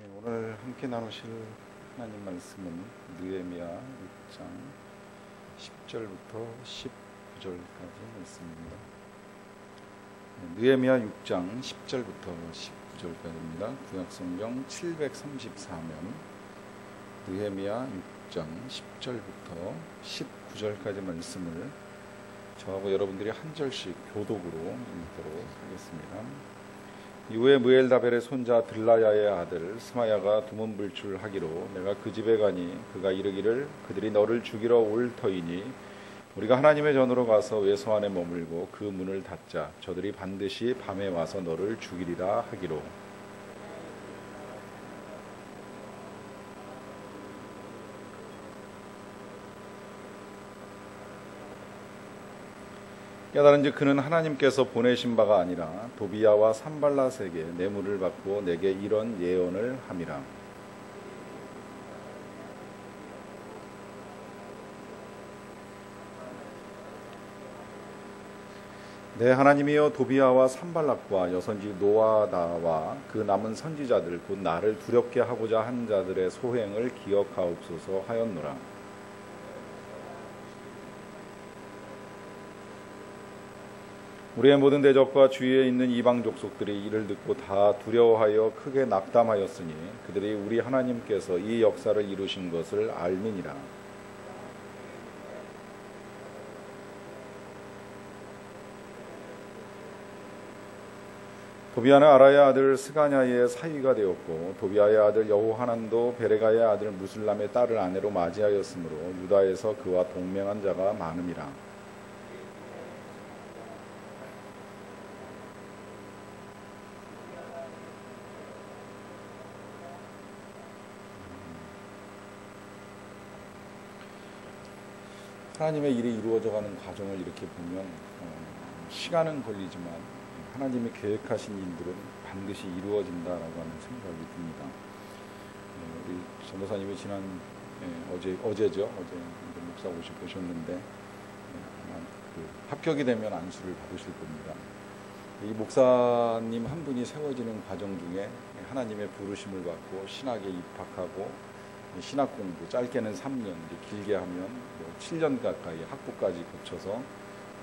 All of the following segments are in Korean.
오늘 함께 나누실 하나님 말씀은 느헤미야 6장 10절부터 19절까지 말씀입니다. 느헤미야 6장 10절부터 19절까지입니다. 구약성경 734면 느헤미야 6장 10절부터 19절까지 말씀을 저하고 여러분들이 한 절씩 교독으로 읽도록 하겠습니다. 이후에 무엘다벨의 손자 들라야의 아들 스마야가 두문불출하기로 내가 그 집에 가니 그가 이르기를 그들이 너를 죽이러 올 터이니 우리가 하나님의 전으로 가서 외소 안에 머물고 그 문을 닫자. 저들이 반드시 밤에 와서 너를 죽이리라 하기로. 깨달은즉 그는 하나님께서 보내신 바가 아니라 도비야와 산발랏에게 뇌물을 받고 내게 이런 예언을 함이라. 내 하나님이여 도비야와 산발랏과 여선지 노아다와 그 남은 선지자들 곧 나를 두렵게 하고자 한 자들의 소행을 기억하옵소서 하였노라. 우리의 모든 대적과 주위에 있는 이방 족속들이 이를 듣고 다 두려워하여 크게 낙담하였으니 그들이 우리 하나님께서 이 역사를 이루신 것을 알미니라. 도비야는 아라의 아들 스가냐의 사위가 되었고 도비야의 아들 여호하난도 베레가의 아들 무술람의 딸을 아내로 맞이하였으므로 유다에서 그와 동맹한 자가 많음이라. 하나님의 일이 이루어져가는 과정을 이렇게 보면 시간은 걸리지만 하나님이 계획하신 일들은 반드시 이루어진다라고 하는 생각이 듭니다. 우리 전도사님이 지난 어제죠. 어제 목사 오시 보셨는데 아마 합격이 되면 안수를 받으실 겁니다. 이 목사님 한 분이 세워지는 과정 중에 하나님의 부르심을 받고 신학에 입학하고 신학 공부 짧게는 3년, 길게 하면 7년 가까이 학부까지 거쳐서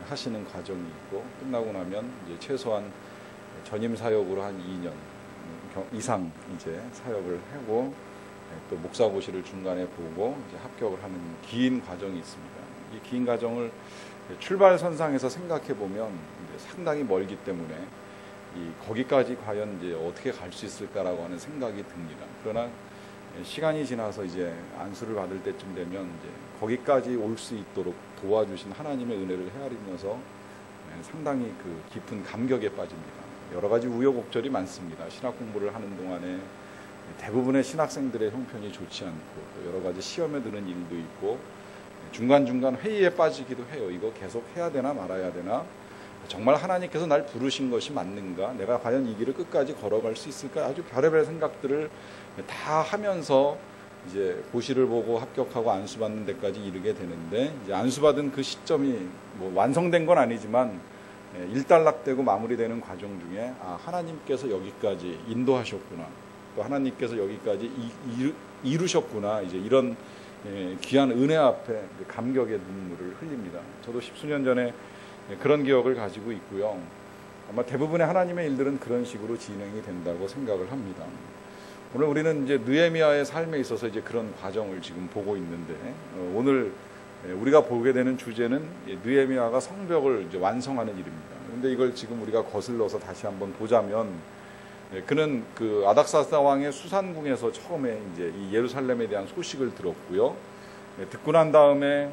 하시는 과정이 있고 끝나고 나면 이제 최소한 전임 사역으로 한 2년 이상 이제 사역을 하고 또 목사고시를 중간에 보고 이제 합격을 하는 긴 과정이 있습니다. 이 긴 과정을 출발선상에서 생각해 보면 상당히 멀기 때문에 거기까지 과연 이제 어떻게 갈 수 있을까라고 하는 생각이 듭니다. 그러나 시간이 지나서 이제 안수를 받을 때쯤 되면 이제 거기까지 올 수 있도록 도와주신 하나님의 은혜를 헤아리면서 상당히 그 깊은 감격에 빠집니다. 여러 가지 우여곡절이 많습니다. 신학 공부를 하는 동안에 대부분의 신학생들의 형편이 좋지 않고 또 여러 가지 시험에 드는 일도 있고 중간중간 회의에 빠지기도 해요. 이거 계속 해야 되나 말아야 되나? 정말 하나님께서 날 부르신 것이 맞는가? 내가 과연 이 길을 끝까지 걸어갈 수 있을까? 아주 별의별 생각들을 다 하면서 이제 고시를 보고 합격하고 안수받는 데까지 이르게 되는데 이제 안수받은 그 시점이 뭐 완성된 건 아니지만 일단락되고 마무리되는 과정 중에 하나님께서 여기까지 인도하셨구나. 또 하나님께서 여기까지 이루셨구나. 이제 이런 귀한 은혜 앞에 감격의 눈물을 흘립니다. 저도 10수년 전에 그런 기억을 가지고 있고요. 아마 대부분의 하나님의 일들은 그런 식으로 진행이 된다고 생각을 합니다. 오늘 우리는 이제 느헤미야의 삶에 있어서 이제 그런 과정을 지금 보고 있는데 오늘 우리가 보게 되는 주제는 느헤미야가 성벽을 이제 완성하는 일입니다. 그런데 이걸 지금 우리가 거슬러서 다시 한번 보자면 그는 그 아닥사스다 왕의 수산궁에서 처음에 이제 이 예루살렘에 대한 소식을 들었고요. 듣고 난 다음에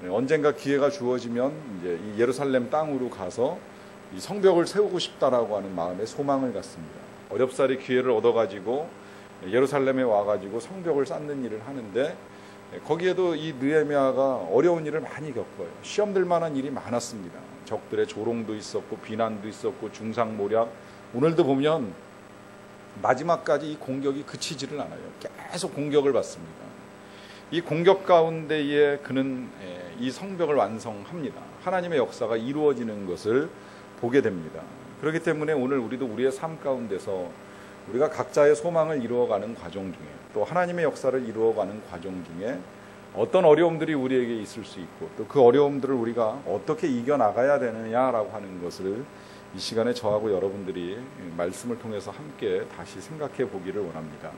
언젠가 기회가 주어지면 이제 이 예루살렘 땅으로 가서 이 성벽을 세우고 싶다라고 하는 마음의 소망을 갖습니다. 어렵사리 기회를 얻어가지고 예루살렘에 와가지고 성벽을 쌓는 일을 하는데 거기에도 이 느헤미야가 어려운 일을 많이 겪어요. 시험 들 만한 일이 많았습니다. 적들의 조롱도 있었고 비난도 있었고 중상모략. 오늘도 보면 마지막까지 이 공격이 그치지를 않아요. 계속 공격을 받습니다. 이 공격 가운데에 그는 이 성벽을 완성합니다. 하나님의 역사가 이루어지는 것을 보게 됩니다. 그렇기 때문에 오늘 우리도 우리의 삶 가운데서 우리가 각자의 소망을 이루어가는 과정 중에 또 하나님의 역사를 이루어가는 과정 중에 어떤 어려움들이 우리에게 있을 수 있고 또 그 어려움들을 우리가 어떻게 이겨나가야 되느냐라고 하는 것을 이 시간에 저하고 여러분들이 말씀을 통해서 함께 다시 생각해 보기를 원합니다.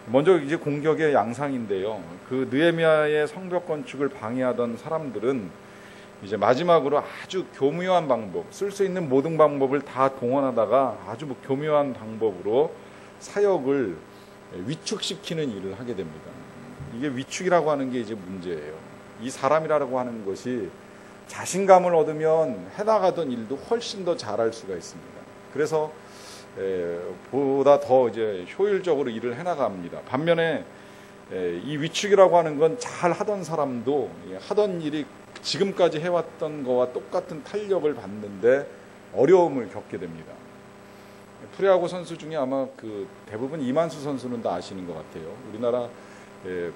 먼저 이제 공격의 양상인데요. 그 느헤미야의 성벽 건축을 방해하던 사람들은 이제 마지막으로 아주 교묘한 방법, 쓸 수 있는 모든 방법을 다 동원하다가 아주 교묘한 방법으로 사역을 위축시키는 일을 하게 됩니다. 이게 위축이라고 하는 게 이제 문제예요. 이 사람이라고 하는 것이 자신감을 얻으면 해나가던 일도 훨씬 더 잘할 수가 있습니다. 그래서 보다 더 이제 효율적으로 일을 해나갑니다. 반면에 이 위축이라고 하는 건 잘 하던 사람도 하던 일이 지금까지 해왔던 거와 똑같은 탄력을 받는데 어려움을 겪게 됩니다. 프로야구 선수 중에 아마 그 대부분 이만수 선수는 다 아시는 것 같아요. 우리나라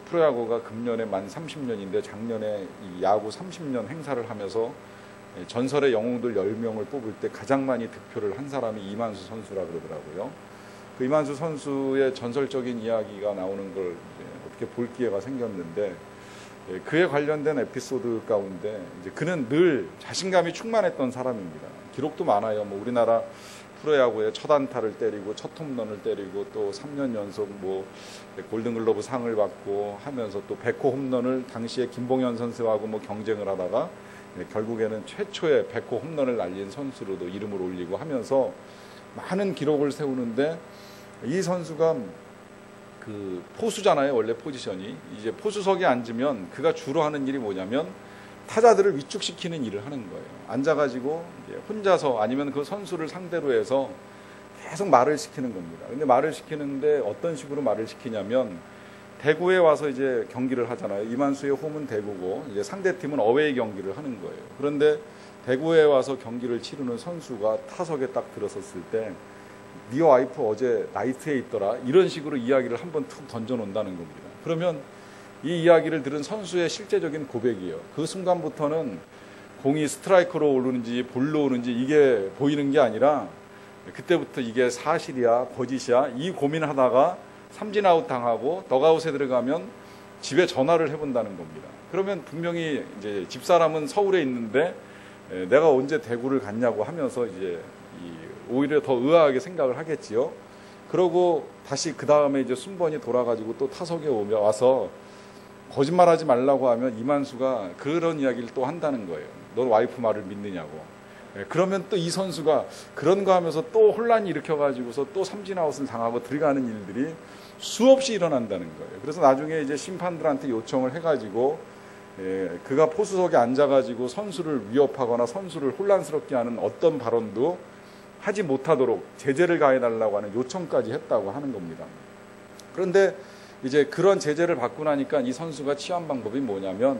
프로야구가 금년에 만 30년인데 작년에 이 야구 30년 행사를 하면서 전설의 영웅들 10명을 뽑을 때 가장 많이 득표를 한 사람이 이만수 선수라 그러더라고요. 그 이만수 선수의 전설적인 이야기가 나오는 걸 어떻게 볼 기회가 생겼는데 그에 관련된 에피소드 가운데 이제 그는 늘 자신감이 충만했던 사람입니다. 기록도 많아요. 뭐 우리나라 프로야구에 첫 안타를 때리고 첫 홈런을 때리고 또 3년 연속 뭐 골든글러브 상을 받고 하면서 또 100호 홈런을 당시에 김봉현 선수하고 뭐 경쟁을 하다가 결국에는 최초의 100호 홈런을 날린 선수로도 이름을 올리고 하면서 많은 기록을 세우는데 이 선수가 그 포수잖아요. 원래 포지션이. 이제 포수석에 앉으면 그가 주로 하는 일이 뭐냐면 타자들을 위축시키는 일을 하는 거예요. 앉아가지고 이제 혼자서 아니면 그 선수를 상대로 해서 계속 말을 시키는 겁니다. 근데 말을 시키는데 어떤 식으로 말을 시키냐면 대구에 와서 이제 경기를 하잖아요. 이만수의 홈은 대구고 이제 상대팀은 어웨이 경기를 하는 거예요. 그런데 대구에 와서 경기를 치르는 선수가 타석에 딱 들어섰을 때 네 와이프 어제 나이트에 있더라 이런 식으로 이야기를 한번 툭 던져놓는다는 겁니다. 그러면 이 이야기를 들은 선수의 실제적인 고백이에요. 그 순간부터는 공이 스트라이크로 오르는지 볼로 오는지 이게 보이는 게 아니라 그때부터 이게 사실이야 거짓이야 이 고민하다가 삼진아웃 당하고 덕아웃에 들어가면 집에 전화를 해본다는 겁니다. 그러면 분명히 이제 집사람은 서울에 있는데 내가 언제 대구를 갔냐고 하면서 이제 오히려 더 의아하게 생각을 하겠지요. 그러고 다시 그 다음에 이제 순번이 돌아가지고 또 타석에 와서 거짓말하지 말라고 하면 이만수가 그런 이야기를 또 한다는 거예요. 넌 와이프 말을 믿느냐고. 그러면 또 이 선수가 그런 거 하면서 또 혼란이 일으켜가지고서 또 삼진아웃을 당하고 들어가는 일들이 수없이 일어난다는 거예요. 그래서 나중에 이제 심판들한테 요청을 해가지고 그가 포수석에 앉아가지고 선수를 위협하거나 선수를 혼란스럽게 하는 어떤 발언도 하지 못하도록 제재를 가해달라고 하는 요청까지 했다고 하는 겁니다. 그런데 이제 그런 제재를 받고 나니까 이 선수가 취한 방법이 뭐냐면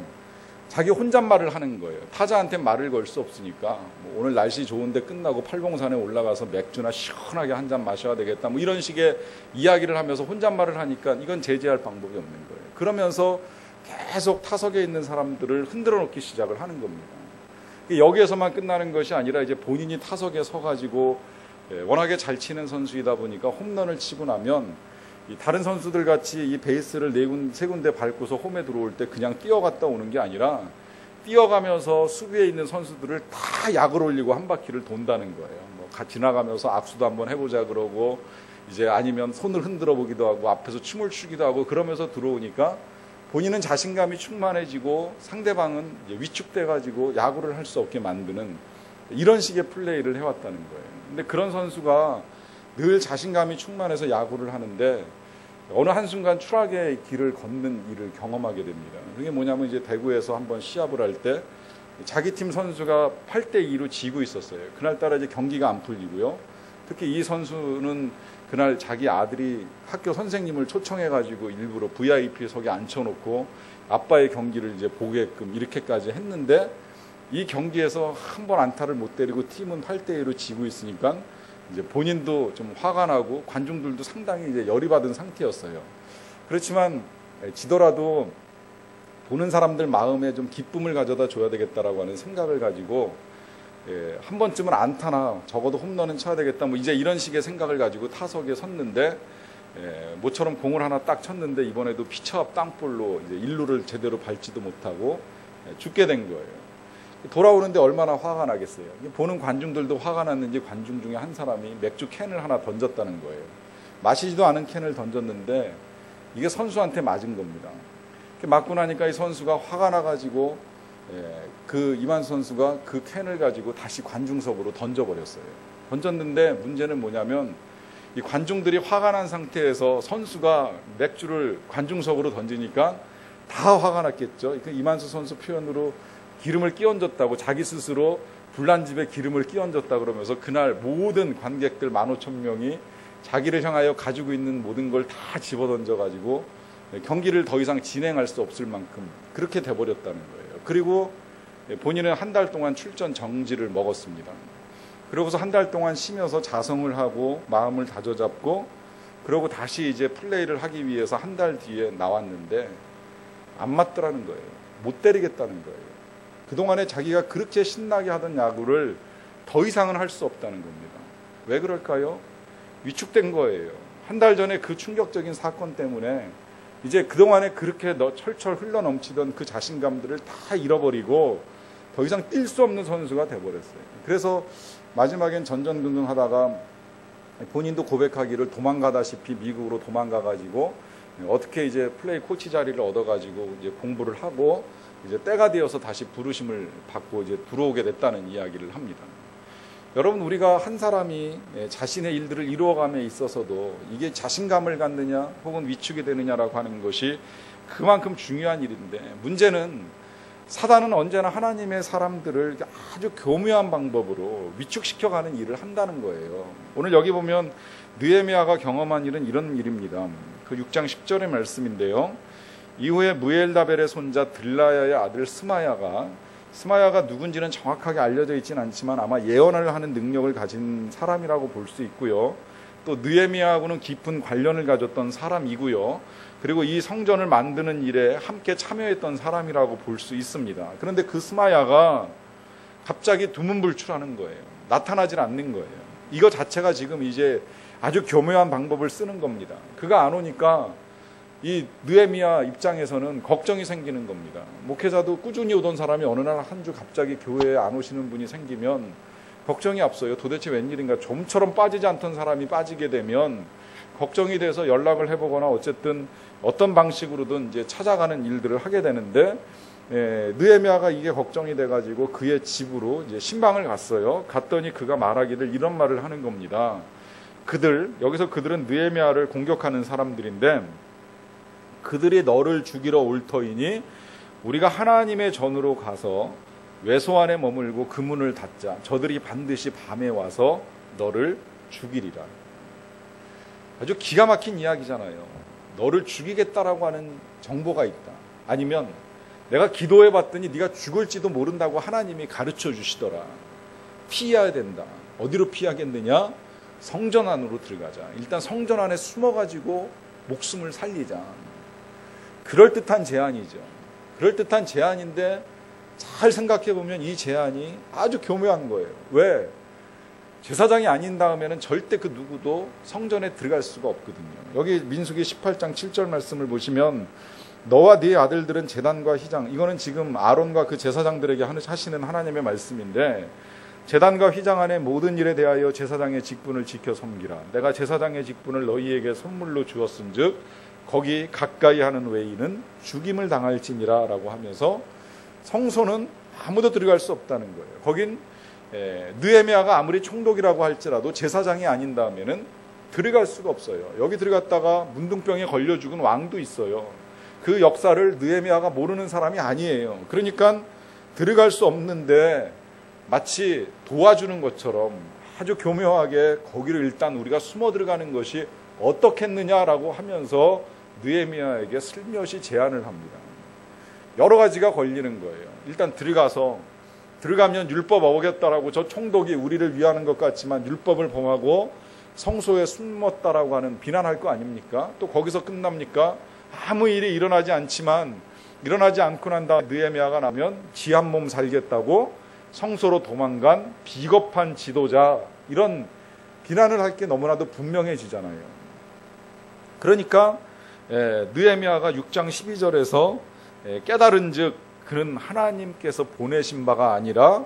자기 혼잣말을 하는 거예요. 타자한테 말을 걸 수 없으니까 뭐 오늘 날씨 좋은데 끝나고 팔봉산에 올라가서 맥주나 시원하게 한 잔 마셔야 되겠다 뭐 이런 식의 이야기를 하면서 혼잣말을 하니까 이건 제재할 방법이 없는 거예요. 그러면서 계속 타석에 있는 사람들을 흔들어 놓기 시작을 하는 겁니다. 여기에서만 끝나는 것이 아니라 이제 본인이 타석에 서가지고 워낙에 잘 치는 선수이다 보니까 홈런을 치고 나면 다른 선수들 같이 이 베이스를 세 군데 밟고서 홈에 들어올 때 그냥 뛰어갔다 오는 게 아니라 뛰어가면서 수비에 있는 선수들을 다 약을 올리고 한 바퀴를 돈다는 거예요. 뭐 지나가면서 악수도 한번 해보자 그러고 이제 아니면 손을 흔들어 보기도 하고 앞에서 춤을 추기도 하고 그러면서 들어오니까 본인은 자신감이 충만해지고 상대방은 위축돼가지고 야구를 할 수 없게 만드는 이런 식의 플레이를 해왔다는 거예요. 근데 그런 선수가 늘 자신감이 충만해서 야구를 하는데 어느 한순간 추락의 길을 걷는 일을 경험하게 됩니다. 그게 뭐냐면 이제 대구에서 한번 시합을 할 때 자기 팀 선수가 8대2로 지고 있었어요. 그날따라 이제 경기가 안 풀리고요. 특히 이 선수는 그날 자기 아들이 학교 선생님을 초청해가지고 일부러 VIP석에 앉혀놓고 아빠의 경기를 이제 보게끔 이렇게까지 했는데 이 경기에서 한 번 안타를 못 때리고 팀은 8대2로 지고 있으니까 이제 본인도 좀 화가 나고 관중들도 상당히 이제 열이 받은 상태였어요. 그렇지만 지더라도 보는 사람들 마음에 좀 기쁨을 가져다 줘야 되겠다라고 하는 생각을 가지고 한 번쯤은 안타나 적어도 홈런은 쳐야 되겠다. 뭐 이제 이런 식의 생각을 가지고 타석에 섰는데 모처럼 공을 하나 딱 쳤는데 이번에도 피처 앞 땅볼로 이제 일루를 제대로 밟지도 못하고 죽게 된 거예요. 돌아오는데 얼마나 화가 나겠어요. 보는 관중들도 화가 났는지 관중 중에 한 사람이 맥주 캔을 하나 던졌다는 거예요. 마시지도 않은 캔을 던졌는데 이게 선수한테 맞은 겁니다. 맞고 나니까 이 선수가 화가 나가지고 그 이만수 선수가 그 캔을 가지고 다시 관중석으로 던져버렸어요. 던졌는데 문제는 뭐냐면 이 관중들이 화가 난 상태에서 선수가 맥주를 관중석으로 던지니까 다 화가 났겠죠. 이만수 선수 표현으로 기름을 끼얹었다고, 자기 스스로 불난 집에 기름을 끼얹었다 그러면서 그날 모든 관객들 15,000명이 자기를 향하여 가지고 있는 모든 걸 다 집어던져가지고 경기를 더 이상 진행할 수 없을 만큼 그렇게 돼버렸다는 거예요. 그리고 본인은 한 달 동안 출전 정지를 먹었습니다. 그러고서 한 달 동안 쉬면서 자성을 하고 마음을 다져잡고 그러고 다시 이제 플레이를 하기 위해서 한 달 뒤에 나왔는데 안 맞더라는 거예요. 못 때리겠다는 거예요. 그동안에 자기가 그렇게 신나게 하던 야구를 더 이상은 할 수 없다는 겁니다. 왜 그럴까요? 위축된 거예요. 한 달 전에 그 충격적인 사건 때문에 이제 그동안에 그렇게 철철 흘러넘치던 그 자신감들을 다 잃어버리고 더 이상 뛸 수 없는 선수가 돼버렸어요. 그래서 마지막엔 전전긍긍하다가 본인도 고백하기를 도망가다시피 미국으로 도망가가지고 어떻게 이제 플레이 코치 자리를 얻어가지고 이제 공부를 하고 이제 때가 되어서 다시 부르심을 받고 이제 들어오게 됐다는 이야기를 합니다. 여러분, 우리가 한 사람이 자신의 일들을 이루어감에 있어서도 이게 자신감을 갖느냐 혹은 위축이 되느냐라고 하는 것이 그만큼 중요한 일인데, 문제는 사단은 언제나 하나님의 사람들을 아주 교묘한 방법으로 위축시켜가는 일을 한다는 거예요. 오늘 여기 보면 느헤미야가 경험한 일은 이런 일입니다. 그 6장 10절의 말씀인데요. 이후에 무엘다벨의 손자 들라야의 아들 스마야가 누군지는 정확하게 알려져 있지는 않지만 아마 예언을 하는 능력을 가진 사람이라고 볼 수 있고요. 또 느헤미야하고는 깊은 관련을 가졌던 사람이고요. 그리고 이 성전을 만드는 일에 함께 참여했던 사람이라고 볼 수 있습니다. 그런데 그 스마야가 갑자기 두문불출하는 거예요. 나타나질 않는 거예요. 이거 자체가 지금 이제 아주 교묘한 방법을 쓰는 겁니다. 그가 안 오니까 이 느헤미야 입장에서는 걱정이 생기는 겁니다. 목회자도 꾸준히 오던 사람이 어느 날 한 주 갑자기 교회에 안 오시는 분이 생기면 걱정이 앞서요. 도대체 웬일인가. 좀처럼 빠지지 않던 사람이 빠지게 되면 걱정이 돼서 연락을 해보거나 어쨌든 어떤 방식으로든 이제 찾아가는 일들을 하게 되는데, 느헤미야가 이게 걱정이 돼가지고 그의 집으로 이제 신방을 갔어요. 갔더니 그가 말하기를 이런 말을 하는 겁니다. 여기서 그들은 느헤미야를 공격하는 사람들인데, 그들이 너를 죽이러 올 터이니 우리가 하나님의 전으로 가서 외소 안에 머물고 그 문을 닫자. 저들이 반드시 밤에 와서 너를 죽이리라. 아주 기가 막힌 이야기잖아요. 너를 죽이겠다라고 하는 정보가 있다. 아니면 내가 기도해 봤더니 네가 죽을지도 모른다고 하나님이 가르쳐 주시더라. 피해야 된다. 어디로 피하겠느냐? 성전 안으로 들어가자. 일단 성전 안에 숨어가지고 목숨을 살리자. 그럴듯한 제안이죠. 그럴듯한 제안인데 잘 생각해 보면 이 제안이 아주 교묘한 거예요. 왜? 제사장이 아닌 다음에는 절대 그 누구도 성전에 들어갈 수가 없거든요. 여기 민수기 18장 7절 말씀을 보시면 너와 네 아들들은 제단과 휘장, 이거는 지금 아론과 그 제사장들에게 하시는 하나님의 말씀인데, 제단과 휘장 안에 모든 일에 대하여 제사장의 직분을 지켜 섬기라. 내가 제사장의 직분을 너희에게 선물로 주었은즉 거기 가까이 하는 외인은 죽임을 당할지니라 라고 하면서 성소는 아무도 들어갈 수 없다는 거예요. 거긴 느헤미야가 아무리 총독이라고 할지라도 제사장이 아닌 다음에는 들어갈 수가 없어요. 여기 들어갔다가 문둥병에 걸려 죽은 왕도 있어요. 그 역사를 느헤미야가 모르는 사람이 아니에요. 그러니까 들어갈 수 없는데 마치 도와주는 것처럼 아주 교묘하게 거기를 일단 우리가 숨어 들어가는 것이 어떻겠느냐라고 하면서 느헤미야에게 슬며시 제안을 합니다. 여러 가지가 걸리는 거예요. 일단 들어가면 율법 어겼다라고 저 총독이 우리를 위하는 것 같지만 율법을 범하고 성소에 숨었다라고 하는 비난할 거 아닙니까? 또 거기서 끝납니까? 아무 일이 일어나지 않고 난 다음에 느헤미야가 나면 지 한 몸 살겠다고 성소로 도망간 비겁한 지도자, 이런 비난을 할 게 너무나도 분명해지잖아요. 그러니까 느헤미야가 6장 12절에서 깨달은즉 그는 하나님께서 보내신 바가 아니라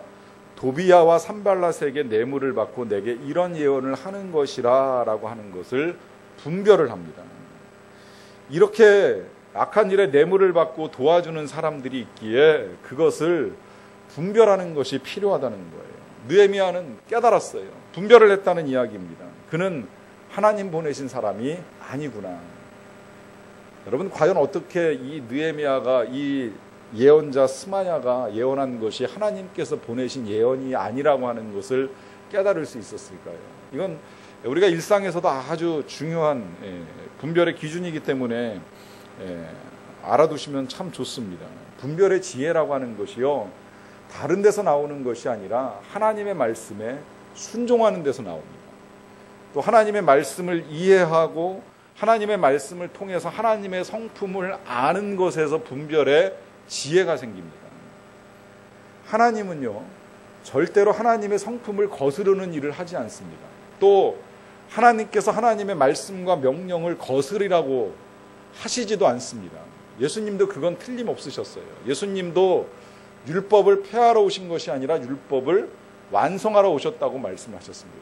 도비야와 산발랏에게 뇌물을 받고 내게 이런 예언을 하는 것이라 라고 하는 것을 분별을 합니다. 이렇게 악한 일에 뇌물을 받고 도와주는 사람들이 있기에 그것을 분별하는 것이 필요하다는 거예요. 느헤미야는 깨달았어요. 분별을 했다는 이야기입니다. 그는 하나님 보내신 사람이 아니구나. 여러분, 과연 어떻게 이 느헤미야가, 이 예언자 스마야가 예언한 것이 하나님께서 보내신 예언이 아니라고 하는 것을 깨달을 수 있었을까요? 이건 우리가 일상에서도 아주 중요한 분별의 기준이기 때문에 알아두시면 참 좋습니다. 분별의 지혜라고 하는 것이요, 다른 데서 나오는 것이 아니라 하나님의 말씀에 순종하는 데서 나옵니다. 또 하나님의 말씀을 이해하고 하나님의 말씀을 통해서 하나님의 성품을 아는 것에서 분별의 지혜가 생깁니다. 하나님은요, 절대로 하나님의 성품을 거스르는 일을 하지 않습니다. 또 하나님께서 하나님의 말씀과 명령을 거스리라고 하시지도 않습니다. 예수님도 그건 틀림없으셨어요. 예수님도 율법을 폐하러 오신 것이 아니라 율법을 완성하러 오셨다고 말씀하셨습니다.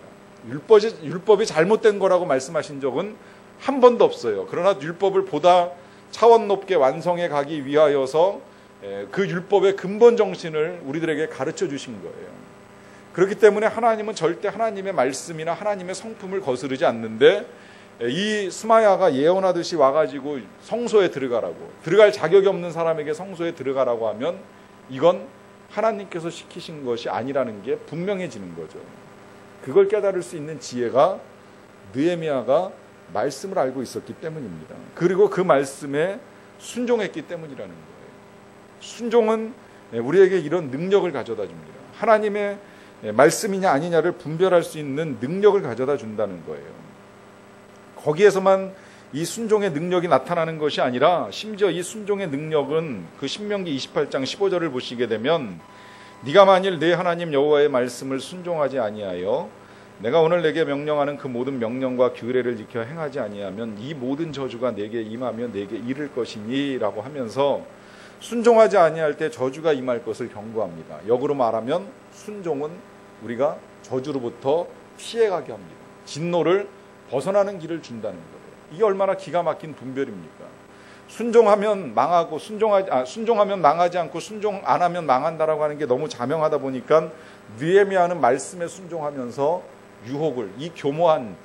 율법이 잘못된 거라고 말씀하신 적은 한 번도 없어요. 그러나 율법을 보다 차원 높게 완성해 가기 위하여서 그 율법의 근본 정신을 우리들에게 가르쳐 주신 거예요. 그렇기 때문에 하나님은 절대 하나님의 말씀이나 하나님의 성품을 거스르지 않는데, 이 스마야가 예언하듯이 와가지고 성소에 들어가라고, 들어갈 자격이 없는 사람에게 성소에 들어가라고 하면 이건 하나님께서 시키신 것이 아니라는 게 분명해지는 거죠. 그걸 깨달을 수 있는 지혜가 느헤미야가 말씀을 알고 있었기 때문입니다. 그리고 그 말씀에 순종했기 때문이라는 거예요. 순종은 우리에게 이런 능력을 가져다 줍니다. 하나님의 말씀이냐 아니냐를 분별할 수 있는 능력을 가져다 준다는 거예요. 거기에서만 이 순종의 능력이 나타나는 것이 아니라, 심지어 이 순종의 능력은 그 신명기 28장 15절을 보시게 되면, 네가 만일 내 하나님 여호와의 말씀을 순종하지 아니하여 내가 오늘 내게 명령하는 그 모든 명령과 규례를 지켜 행하지 아니하면 이 모든 저주가 내게 임하며 내게 이를 것이니 라고 하면서 순종하지 아니할 때 저주가 임할 것을 경고합니다. 역으로 말하면 순종은 우리가 저주로부터 피해가게 합니다. 진노를 벗어나는 길을 준다는 거예요. 이게 얼마나 기가 막힌 분별입니까? 순종하면 망하고 순종하면 망하지 않고 순종 안 하면 망한다라고 하는 게 너무 자명하다 보니까 느헤미야는 말씀에 순종하면서 유혹을, 이 교모한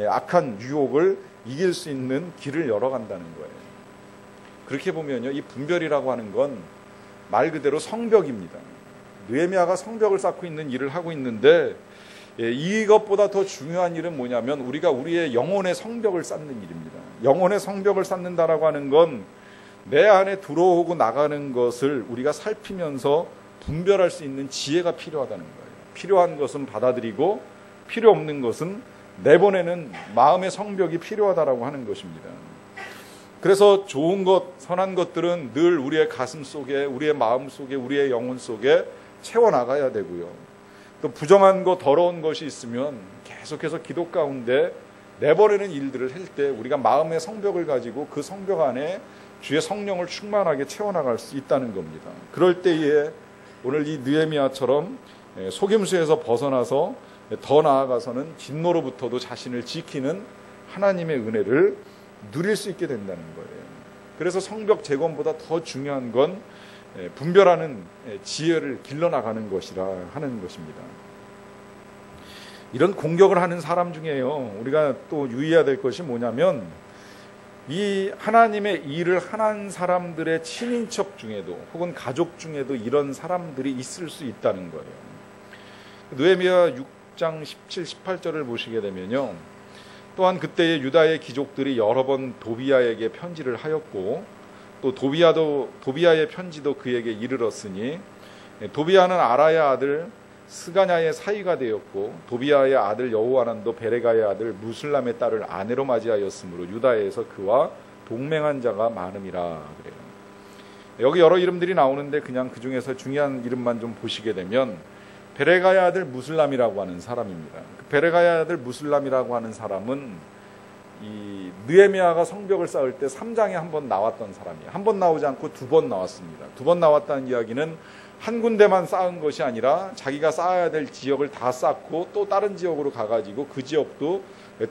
악한 유혹을 이길 수 있는 길을 열어간다는 거예요. 그렇게 보면요, 이 분별이라고 하는 건 말 그대로 성벽입니다. 느헤미야가 성벽을 쌓고 있는 일을 하고 있는데, 이것보다 더 중요한 일은 뭐냐면 우리가 우리의 영혼의 성벽을 쌓는 일입니다. 영혼의 성벽을 쌓는다라고 하는 건 내 안에 들어오고 나가는 것을 우리가 살피면서 분별할 수 있는 지혜가 필요하다는 거예요. 필요한 것은 받아들이고 필요 없는 것은 내보내는 마음의 성벽이 필요하다라고 하는 것입니다. 그래서 좋은 것, 선한 것들은 늘 우리의 가슴 속에, 우리의 마음 속에, 우리의 영혼 속에 채워나가야 되고요. 또 부정한 것, 더러운 것이 있으면 계속해서 기도 가운데 내버리는 일들을 할 때 우리가 마음의 성벽을 가지고 그 성벽 안에 주의 성령을 충만하게 채워나갈 수 있다는 겁니다. 그럴 때에 오늘 이 느헤미야처럼 속임수에서 벗어나서 더 나아가서는 진노로부터도 자신을 지키는 하나님의 은혜를 누릴 수 있게 된다는 거예요. 그래서 성벽 재건보다 더 중요한 건 분별하는 지혜를 길러나가는 것이라 하는 것입니다. 이런 공격을 하는 사람 중에요, 우리가 또 유의해야 될 것이 뭐냐면, 이 하나님의 일을 하는 사람들의 친인척 중에도 혹은 가족 중에도 이런 사람들이 있을 수 있다는 거예요. 느헤미야 6장 17, 18절을 보시게 되면요, 또한 그때의 유다의 귀족들이 여러 번 도비야에게 편지를 하였고 또 도비야의 편지도 그에게 이르렀으니 도비야는 아라의 아들 스가냐의 사위가 되었고 도비야의 아들 여호하난도 베레가의 아들 무슬람의 딸을 아내로 맞이하였으므로 유다에서 그와 동맹한 자가 많음이라 그래요. 여기 여러 이름들이 나오는데 그냥 그 중에서 중요한 이름만 좀 보시게 되면 베레가의 아들 무슬람이라고 하는 사람입니다. 그 베레가의 아들 무슬람이라고 하는 사람은 이 느헤미야가 성벽을 쌓을 때 3장에 한 번 나왔던 사람이에요. 한 번 나오지 않고 2번 나왔습니다. 2번 나왔다는 이야기는 한 군데만 쌓은 것이 아니라 자기가 쌓아야 될 지역을 다 쌓고 또 다른 지역으로 가가지고 그 지역도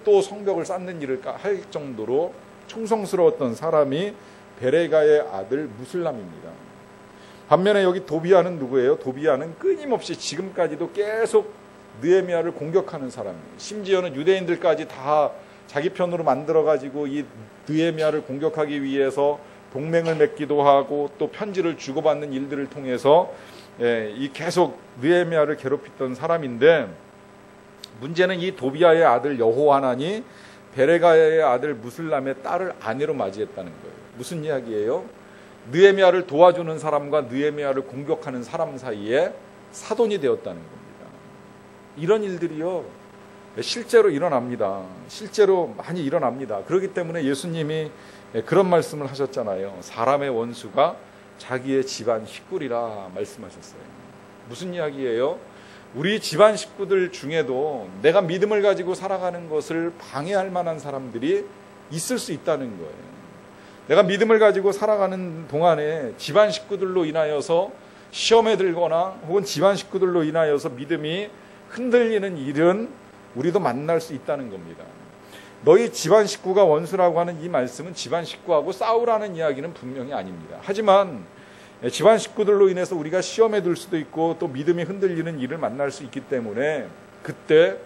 또 성벽을 쌓는 일을 할 정도로 충성스러웠던 사람이 베레가의 아들 무슬람입니다. 반면에 여기 도비야는 누구예요? 도비야는 끊임없이 지금까지도 계속 느헤미야를 공격하는 사람이에요. 심지어는 유대인들까지 다 자기 편으로 만들어가지고 이 느헤미야를 공격하기 위해서 동맹을 맺기도 하고 또 편지를 주고받는 일들을 통해서 이 계속 느헤미야를 괴롭혔던 사람인데, 문제는 이 도비야의 아들 여호하난이 베레가의 아들 무슬람의 딸을 아내로 맞이했다는 거예요. 무슨 이야기예요? 느헤미야를 도와주는 사람과 느헤미야를 공격하는 사람 사이에 사돈이 되었다는 겁니다. 이런 일들이요, 실제로 일어납니다. 실제로 많이 일어납니다. 그렇기 때문에 예수님이 그런 말씀을 하셨잖아요. 사람의 원수가 자기의 집안 식구리라 말씀하셨어요. 무슨 이야기예요? 우리 집안 식구들 중에도 내가 믿음을 가지고 살아가는 것을 방해할 만한 사람들이 있을 수 있다는 거예요. 내가 믿음을 가지고 살아가는 동안에 집안 식구들로 인하여서 시험에 들거나 혹은 집안 식구들로 인하여서 믿음이 흔들리는 일은 우리도 만날 수 있다는 겁니다. 너희 집안 식구가 원수라고 하는 이 말씀은 집안 식구하고 싸우라는 이야기는 분명히 아닙니다. 하지만 집안 식구들로 인해서 우리가 시험에 들 수도 있고 또 믿음이 흔들리는 일을 만날 수 있기 때문에 그때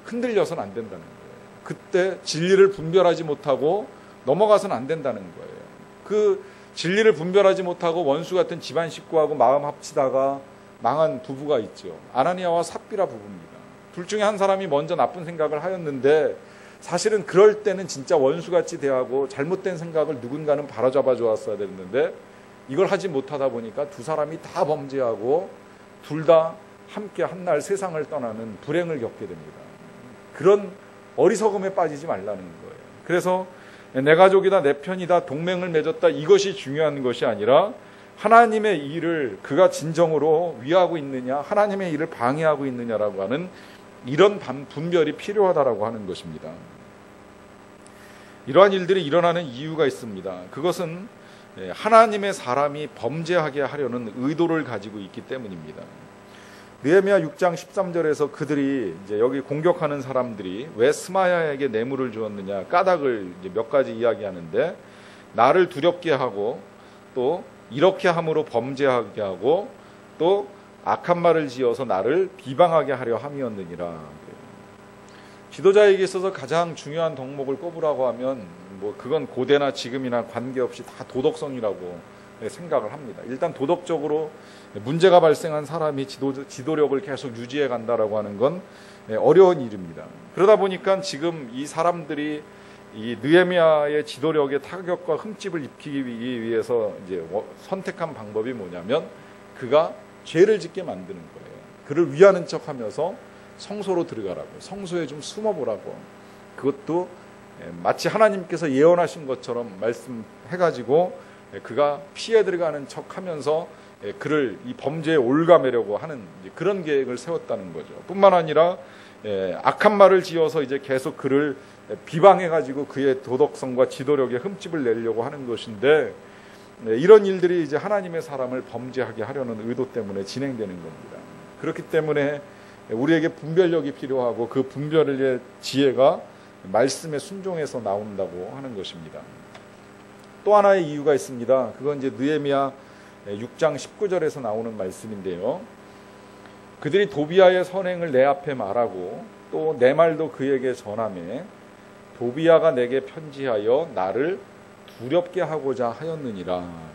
흔들려서는 안 된다는 거예요. 그때 진리를 분별하지 못하고 넘어가서는 안 된다는 거예요. 그 진리를 분별하지 못하고 원수 같은 집안 식구하고 마음 합치다가 망한 부부가 있죠. 아나니아와 삽비라 부부입니다. 둘 중에 한 사람이 먼저 나쁜 생각을 하였는데 사실은 그럴 때는 진짜 원수같이 대하고 잘못된 생각을 누군가는 바로잡아 주었어야 됐는데 이걸 하지 못하다 보니까 두 사람이 다 범죄하고 둘 다 함께 한날 세상을 떠나는 불행을 겪게 됩니다. 그런 어리석음에 빠지지 말라는 거예요. 그래서 내 가족이다, 내 편이다, 동맹을 맺었다, 이것이 중요한 것이 아니라 하나님의 일을 그가 진정으로 위하고 있느냐, 하나님의 일을 방해하고 있느냐라고 하는 이런 분별이 필요하다라고 하는 것입니다. 이러한 일들이 일어나는 이유가 있습니다. 그것은 하나님의 사람이 범죄하게 하려는 의도를 가지고 있기 때문입니다. 느헤미야 6장 13절에서 그들이 이제 여기 공격하는 사람들이 왜 스마야에게 뇌물을 주었느냐 까닭을 이제 몇 가지 이야기하는데, 나를 두렵게 하고 또 이렇게 함으로 범죄하게 하고 또 악한 말을 지어서 나를 비방하게 하려 함이었느니라. 지도자에게 있어서 가장 중요한 덕목을 꼽으라고 하면 그건 고대나 지금이나 관계없이 다 도덕성이라고 생각을 합니다. 일단 도덕적으로 문제가 발생한 사람이 지도력을 계속 유지해 간다라고 하는 건 어려운 일입니다. 그러다 보니까 지금 이 사람들이 이 느헤미야의 지도력에 타격과 흠집을 입히기 위해서 이제 선택한 방법이 뭐냐면 그가 죄를 짓게 만드는 거예요. 그를 위하는 척하면서 성소로 들어가라고, 성소에 좀 숨어보라고, 그것도 마치 하나님께서 예언하신 것처럼 말씀해가지고 그가 피해 들어가는 척하면서 그를 이 범죄에 올가매려고 하는 그런 계획을 세웠다는 거죠. 뿐만 아니라 악한 말을 지어서 이제 계속 그를 비방해가지고 그의 도덕성과 지도력에 흠집을 내려고 하는 것인데, 이런 일들이 이제 하나님의 사람을 범죄하게 하려는 의도 때문에 진행되는 겁니다. 그렇기 때문에 우리에게 분별력이 필요하고 그 분별의 지혜가 말씀에 순종해서 나온다고 하는 것입니다. 또 하나의 이유가 있습니다. 그건 이제 느헤미야 6장 19절에서 나오는 말씀인데요. 그들이 도비야의 선행을 내 앞에 말하고 또 내 말도 그에게 전하매 도비야가 내게 편지하여 나를 두렵게 하고자 하였느니라.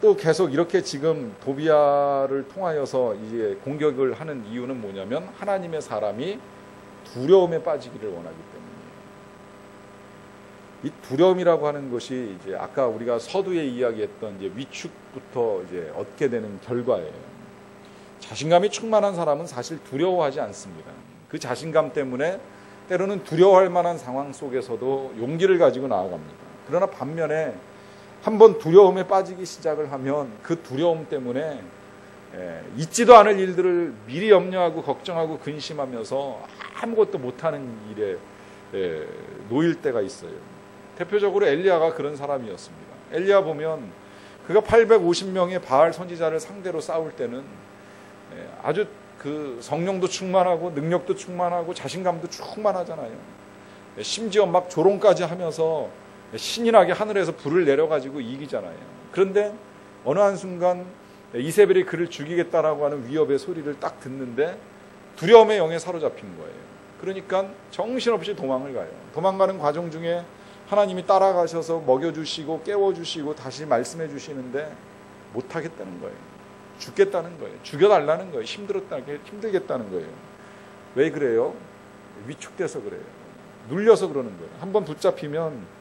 또 계속 이렇게 지금 도비야를 통하여서 이제 공격을 하는 이유는 뭐냐면 하나님의 사람이 두려움에 빠지기를 원하기 때문이에요. 이 두려움이라고 하는 것이 이제 아까 우리가 서두에 이야기했던 이제 위축부터 이제 얻게 되는 결과예요. 자신감이 충만한 사람은 사실 두려워하지 않습니다. 그 자신감 때문에 때로는 두려워할 만한 상황 속에서도 용기를 가지고 나아갑니다. 그러나 반면에 한번 두려움에 빠지기 시작을 하면 그 두려움 때문에 있지도 않을 일들을 미리 염려하고 걱정하고 근심하면서 아무것도 못하는 일에 놓일 때가 있어요. 대표적으로 엘리야가 그런 사람이었습니다. 엘리야 보면 그가 850명의 바알 선지자를 상대로 싸울 때는 아주 그 성령도 충만하고 능력도 충만하고 자신감도 충만하잖아요. 심지어 막 조롱까지 하면서 신이 나게 하늘에서 불을 내려가지고 이기잖아요. 그런데 어느 한순간 이세벨이 그를 죽이겠다라고 하는 위협의 소리를 딱 듣는데 두려움의 영에 사로잡힌 거예요. 그러니까 정신없이 도망을 가요. 도망가는 과정 중에 하나님이 따라가셔서 먹여주시고 깨워주시고 다시 말씀해 주시는데 못하겠다는 거예요. 죽겠다는 거예요. 죽여달라는 거예요. 힘들겠다는 거예요. 왜 그래요? 위축돼서 그래요. 눌려서 그러는 거예요. 한번 붙잡히면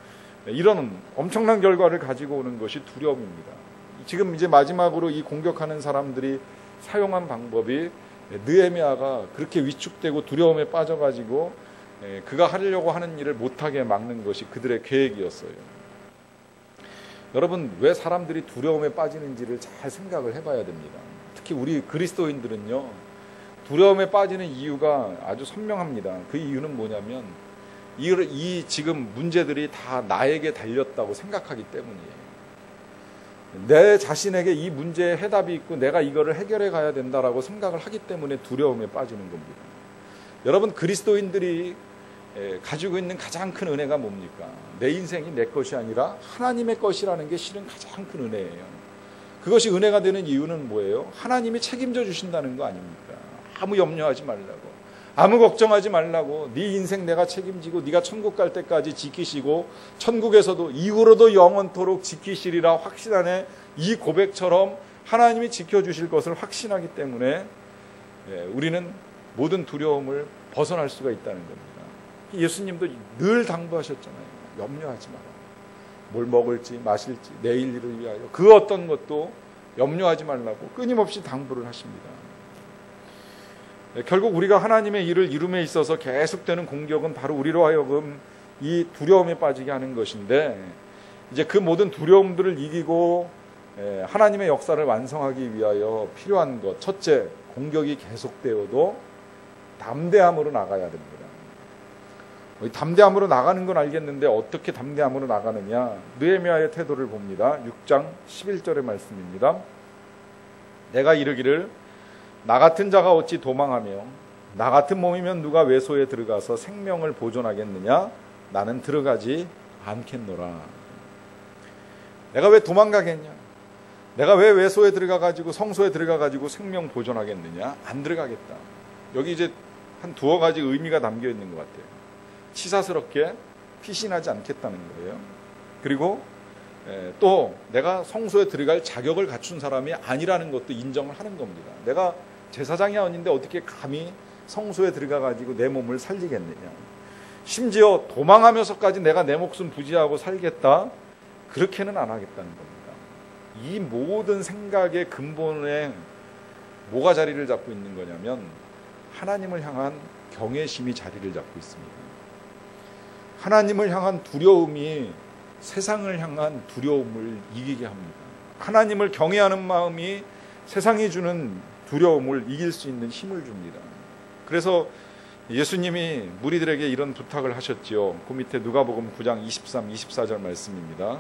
이런 엄청난 결과를 가지고 오는 것이 두려움입니다. 지금 이제 마지막으로 이 공격하는 사람들이 사용한 방법이 느헤미야가 그렇게 위축되고 두려움에 빠져가지고 그가 하려고 하는 일을 못하게 막는 것이 그들의 계획이었어요. 여러분, 왜 사람들이 두려움에 빠지는지를 잘 생각을 해봐야 됩니다. 특히 우리 그리스도인들은요, 두려움에 빠지는 이유가 아주 선명합니다. 그 이유는 뭐냐면 이 지금 문제들이 다 나에게 달렸다고 생각하기 때문이에요. 내 자신에게 이 문제에 해답이 있고 내가 이거를 해결해 가야 된다라고 생각을 하기 때문에 두려움에 빠지는 겁니다. 여러분, 그리스도인들이 가지고 있는 가장 큰 은혜가 뭡니까? 내 인생이 내 것이 아니라 하나님의 것이라는 게 실은 가장 큰 은혜예요. 그것이 은혜가 되는 이유는 뭐예요? 하나님이 책임져 주신다는 거 아닙니까? 아무 염려하지 말라고, 아무 걱정하지 말라고, 네 인생 내가 책임지고 네가 천국 갈 때까지 지키시고 천국에서도 이후로도 영원토록 지키시리라 확신하네. 이 고백처럼 하나님이 지켜주실 것을 확신하기 때문에 우리는 모든 두려움을 벗어날 수가 있다는 겁니다. 예수님도 늘 당부하셨잖아요. 염려하지 마라. 뭘 먹을지 마실지 내일 일을 위하여 그 어떤 것도 염려하지 말라고 끊임없이 당부를 하십니다. 결국 우리가 하나님의 일을 이룸에 있어서 계속되는 공격은 바로 우리로 하여금 이 두려움에 빠지게 하는 것인데, 이제 그 모든 두려움들을 이기고 하나님의 역사를 완성하기 위하여 필요한 것, 첫째, 공격이 계속되어도 담대함으로 나가야 됩니다. 담대함으로 나가는 건 알겠는데 어떻게 담대함으로 나가느냐? 느헤미야의 태도를 봅니다. 6장 11절의 말씀입니다. 내가 이르기를 나 같은 자가 어찌 도망하며 나 같은 몸이면 누가 외소에 들어가서 생명을 보존하겠느냐? 나는 들어가지 않겠노라. 내가 왜 도망가겠냐? 내가 왜 외소에 들어가가지고 성소에 들어가가지고 생명 보존하겠느냐? 안 들어가겠다. 여기 이제 한 두어 가지 의미가 담겨 있는 것 같아요. 치사스럽게 피신하지 않겠다는 거예요. 그리고 또 내가 성소에 들어갈 자격을 갖춘 사람이 아니라는 것도 인정을 하는 겁니다. 내가 제사장이 아닌데 어떻게 감히 성소에 들어가가지고 내 몸을 살리겠느냐. 심지어 도망하면서까지 내가 내 목숨 부지하고 살겠다. 그렇게는 안 하겠다는 겁니다. 이 모든 생각의 근본에 뭐가 자리를 잡고 있는 거냐면 하나님을 향한 경외심이 자리를 잡고 있습니다. 하나님을 향한 두려움이 세상을 향한 두려움을 이기게 합니다. 하나님을 경외하는 마음이 세상이 주는 두려움을 이길 수 있는 힘을 줍니다. 그래서 예수님이 무리들에게 이런 부탁을 하셨지요. 그 밑에 누가복음 9장 23, 24절 말씀입니다.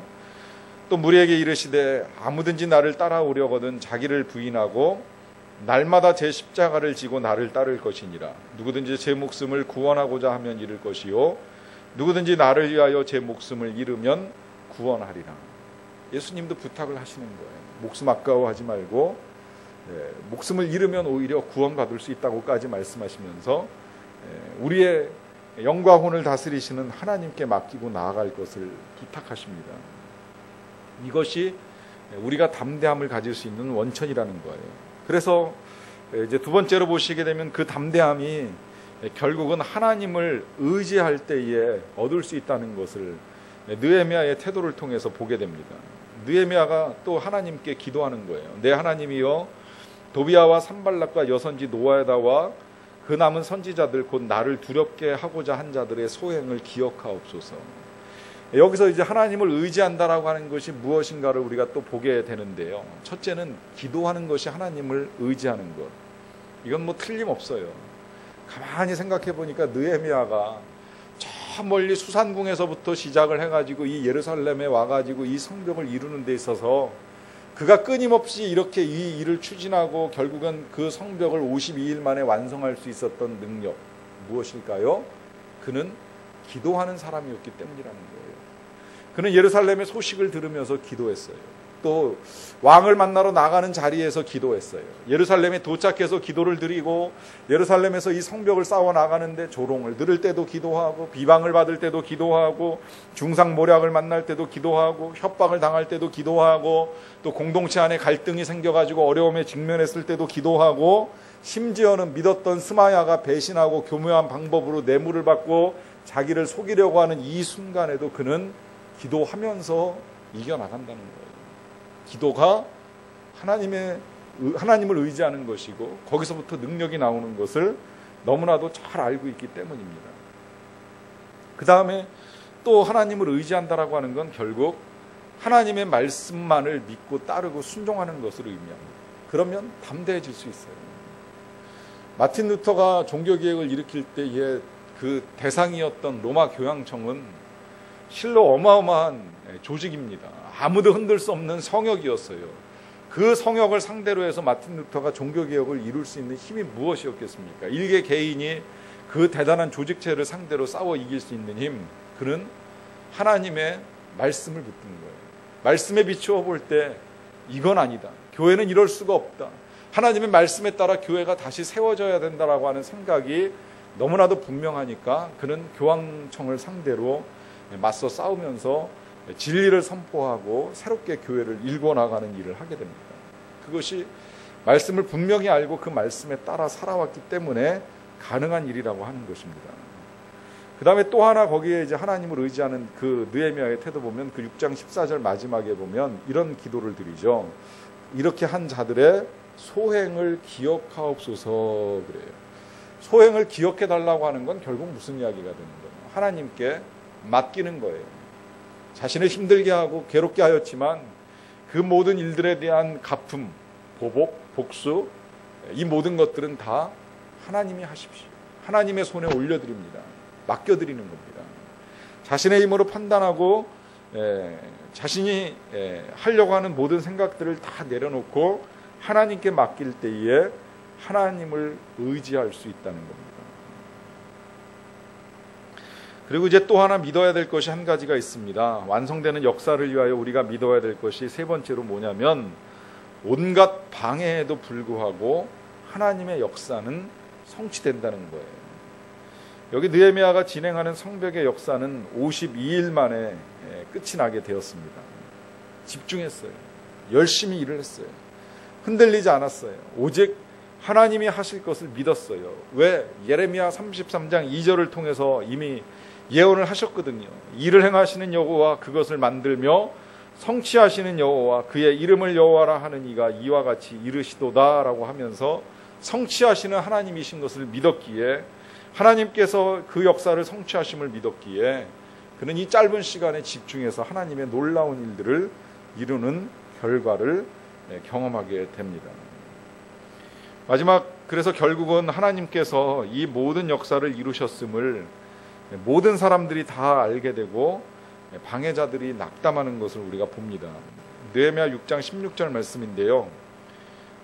또 무리에게 이르시되 아무든지 나를 따라오려거든 자기를 부인하고 날마다 제 십자가를 지고 나를 따를 것이니라. 누구든지 제 목숨을 구원하고자 하면 잃을 것이요 누구든지 나를 위하여 제 목숨을 잃으면 구원하리라. 예수님도 부탁을 하시는 거예요. 목숨 아까워하지 말고 목숨을 잃으면 오히려 구원받을 수 있다고까지 말씀하시면서 우리의 영과 혼을 다스리시는 하나님께 맡기고 나아갈 것을 부탁하십니다. 이것이 우리가 담대함을 가질 수 있는 원천이라는 거예요. 그래서 이제 두 번째로 보시게 되면 그 담대함이 결국은 하나님을 의지할 때에 얻을 수 있다는 것을 느헤미야의 태도를 통해서 보게 됩니다. 느헤미야가 또 하나님께 기도하는 거예요. 내 하나님이여, 도비야와 산발락과 여선지 노아다와 그 남은 선지자들 곧 나를 두렵게 하고자 한 자들의 소행을 기억하옵소서. 여기서 이제 하나님을 의지한다라고 하는 것이 무엇인가를 우리가 또 보게 되는데요. 첫째는 기도하는 것이 하나님을 의지하는 것. 이건 뭐 틀림없어요. 가만히 생각해 보니까 느헤미야가 저 멀리 수산궁에서부터 시작을 해가지고 이 예루살렘에 와가지고 이 성벽을 이루는 데 있어서 그가 끊임없이 이렇게 이 일을 추진하고 결국은 그 성벽을 52일 만에 완성할 수 있었던 능력 무엇일까요? 그는 기도하는 사람이었기 때문이라는 거예요. 그는 예루살렘의 소식을 들으면서 기도했어요. 또 왕을 만나러 나가는 자리에서 기도했어요. 예루살렘에 도착해서 기도를 드리고 예루살렘에서 이 성벽을 쌓아 나가는데 조롱을 들을 때도 기도하고 비방을 받을 때도 기도하고 중상모략을 만날 때도 기도하고 협박을 당할 때도 기도하고 또 공동체 안에 갈등이 생겨가지고 어려움에 직면했을 때도 기도하고 심지어는 믿었던 스마야가 배신하고 교묘한 방법으로 뇌물을 받고 자기를 속이려고 하는 이 순간에도 그는 기도하면서 이겨나간다는 거예요. 기도가 하나님을 의지하는 것이고 거기서부터 능력이 나오는 것을 너무나도 잘 알고 있기 때문입니다. 그 다음에 또 하나님을 의지한다라고 하는 건 결국 하나님의 말씀만을 믿고 따르고 순종하는 것을 의미합니다. 그러면 담대해질 수 있어요. 마틴 루터가 종교개혁을 일으킬 때의 그 대상이었던 로마 교황청은 실로 어마어마한 조직입니다. 아무도 흔들 수 없는 성역이었어요. 그 성역을 상대로 해서 마틴 루터가 종교개혁을 이룰 수 있는 힘이 무엇이었겠습니까? 일개 개인이 그 대단한 조직체를 상대로 싸워 이길 수 있는 힘, 그는 하나님의 말씀을 붙든 거예요. 말씀에 비추어 볼 때 이건 아니다. 교회는 이럴 수가 없다. 하나님의 말씀에 따라 교회가 다시 세워져야 된다라고 하는 생각이 너무나도 분명하니까 그는 교황청을 상대로 맞서 싸우면서 진리를 선포하고 새롭게 교회를 일궈나가는 일을 하게 됩니다. 그것이 말씀을 분명히 알고 그 말씀에 따라 살아왔기 때문에 가능한 일이라고 하는 것입니다. 그 다음에 또 하나 거기에 이제 하나님을 의지하는 그 느헤미야의 태도 보면 그 6장 14절 마지막에 보면 이런 기도를 드리죠. 이렇게 한 자들의 소행을 기억하옵소서 그래요. 소행을 기억해 달라고 하는 건 결국 무슨 이야기가 되는 거예요? 하나님께 맡기는 거예요. 자신을 힘들게 하고 괴롭게 하였지만 그 모든 일들에 대한 갚음, 보복, 복수 이 모든 것들은 다 하나님이 하십시오. 하나님의 손에 올려드립니다. 맡겨드리는 겁니다. 자신의 힘으로 판단하고 자신이 하려고 하는 모든 생각들을 다 내려놓고 하나님께 맡길 때에 하나님을 의지할 수 있다는 겁니다. 그리고 이제 또 하나 믿어야 될 것이 한 가지가 있습니다. 완성되는 역사를 위하여 우리가 믿어야 될 것이 세 번째로 뭐냐면 온갖 방해에도 불구하고 하나님의 역사는 성취된다는 거예요. 여기 느헤미야가 진행하는 성벽의 역사는 52일 만에 끝이 나게 되었습니다. 집중했어요. 열심히 일을 했어요. 흔들리지 않았어요. 오직 하나님이 하실 것을 믿었어요. 왜? 예레미야 33장 2절을 통해서 이미 예언을 하셨거든요. 일을 행하시는 여호와 그것을 만들며 성취하시는 여호와 그의 이름을 여호와라 하는 이가 이와 같이 이르시도다라고 하면서 성취하시는 하나님이신 것을 믿었기에 하나님께서 그 역사를 성취하심을 믿었기에 그는 이 짧은 시간에 집중해서 하나님의 놀라운 일들을 이루는 결과를 경험하게 됩니다. 마지막 그래서 결국은 하나님께서 이 모든 역사를 이루셨음을 모든 사람들이 다 알게 되고 방해자들이 낙담하는 것을 우리가 봅니다. 느헤미야 6장 16절 말씀인데요.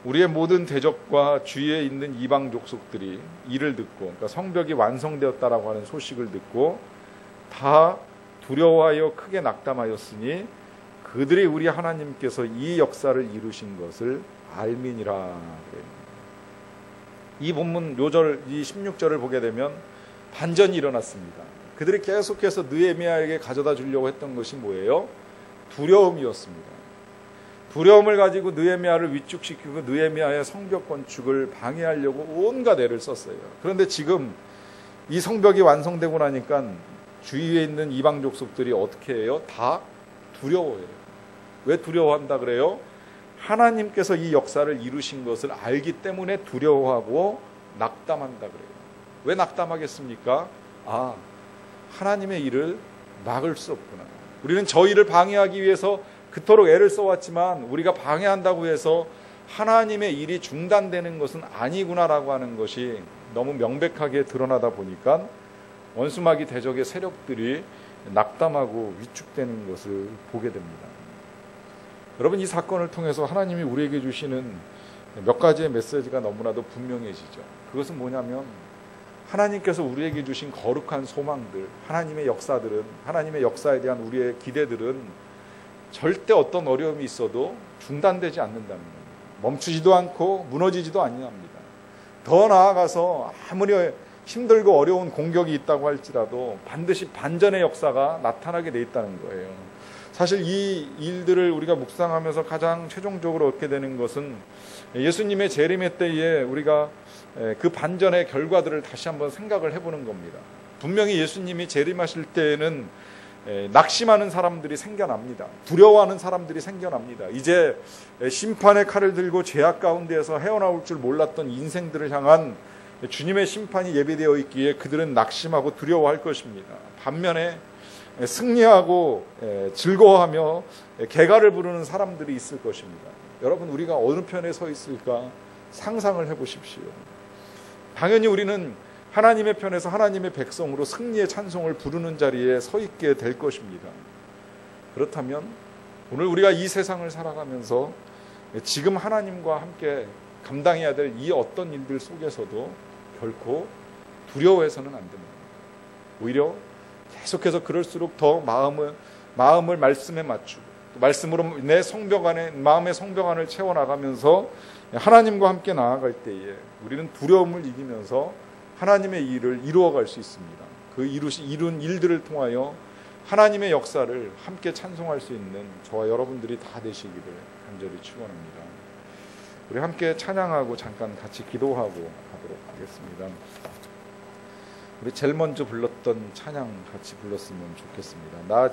우리의 모든 대적과 주위에 있는 이방 족속들이 이를 듣고 그러니까 성벽이 완성되었다라고 하는 소식을 듣고 다 두려워하여 크게 낙담하였으니 그들이 우리 하나님께서 이 역사를 이루신 것을 알미니라. 이 본문 요절 이 16절을 보게 되면 반전이 일어났습니다. 그들이 계속해서 느헤미야에게 가져다 주려고 했던 것이 뭐예요? 두려움이었습니다. 두려움을 가지고 느헤미야를 위축시키고 느헤미야의 성벽 건축을 방해하려고 온갖 애를 썼어요. 그런데 지금 이 성벽이 완성되고 나니까 주위에 있는 이방 족속들이 어떻게 해요? 다 두려워해요. 왜 두려워한다 그래요? 하나님께서 이 역사를 이루신 것을 알기 때문에 두려워하고 낙담한다 그래요. 왜 낙담하겠습니까? 하나님의 일을 막을 수 없구나. 우리는 저 일을 방해하기 위해서 그토록 애를 써왔지만 우리가 방해한다고 해서 하나님의 일이 중단되는 것은 아니구나라고 하는 것이 너무 명백하게 드러나다 보니까 원수마귀 대적의 세력들이 낙담하고 위축되는 것을 보게 됩니다. 여러분, 이 사건을 통해서 하나님이 우리에게 주시는 몇 가지의 메시지가 너무나도 분명해지죠. 그것은 뭐냐면 하나님께서 우리에게 주신 거룩한 소망들, 하나님의 역사들은, 하나님의 역사에 대한 우리의 기대들은 절대 어떤 어려움이 있어도 중단되지 않는다는 겁니다. 멈추지도 않고 무너지지도 아니합니다. 더 나아가서 아무리 힘들고 어려운 공격이 있다고 할지라도 반드시 반전의 역사가 나타나게 돼 있다는 거예요. 사실 이 일들을 우리가 묵상하면서 가장 최종적으로 얻게 되는 것은 예수님의 재림의 때에 우리가 그 반전의 결과들을 다시 한번 생각을 해보는 겁니다. 분명히 예수님이 재림하실 때에는 낙심하는 사람들이 생겨납니다. 두려워하는 사람들이 생겨납니다. 이제 심판의 칼을 들고 죄악 가운데에서 헤어나올 줄 몰랐던 인생들을 향한 주님의 심판이 예비되어 있기에 그들은 낙심하고 두려워할 것입니다. 반면에 승리하고 즐거워하며 개가를 부르는 사람들이 있을 것입니다. 여러분, 우리가 어느 편에 서 있을까 상상을 해보십시오. 당연히 우리는 하나님의 편에서 하나님의 백성으로 승리의 찬송을 부르는 자리에 서 있게 될 것입니다. 그렇다면 오늘 우리가 이 세상을 살아가면서 지금 하나님과 함께 감당해야 될 이 어떤 일들 속에서도 결코 두려워해서는 안 됩니다. 오히려 계속해서 그럴수록 더 마음을 말씀에 맞추고 말씀으로 내 성벽 안에, 마음의 성벽 안을 채워나가면서 하나님과 함께 나아갈 때에 우리는 두려움을 이기면서 하나님의 일을 이루어갈 수 있습니다. 그 이룬 일들을 통하여 하나님의 역사를 함께 찬송할 수 있는 저와 여러분들이 다 되시기를 간절히 축원합니다. 우리 함께 찬양하고 잠깐 같이 기도하고 하도록 하겠습니다. 우리 제일 먼저 불렀던 찬양 같이 불렀으면 좋겠습니다. 나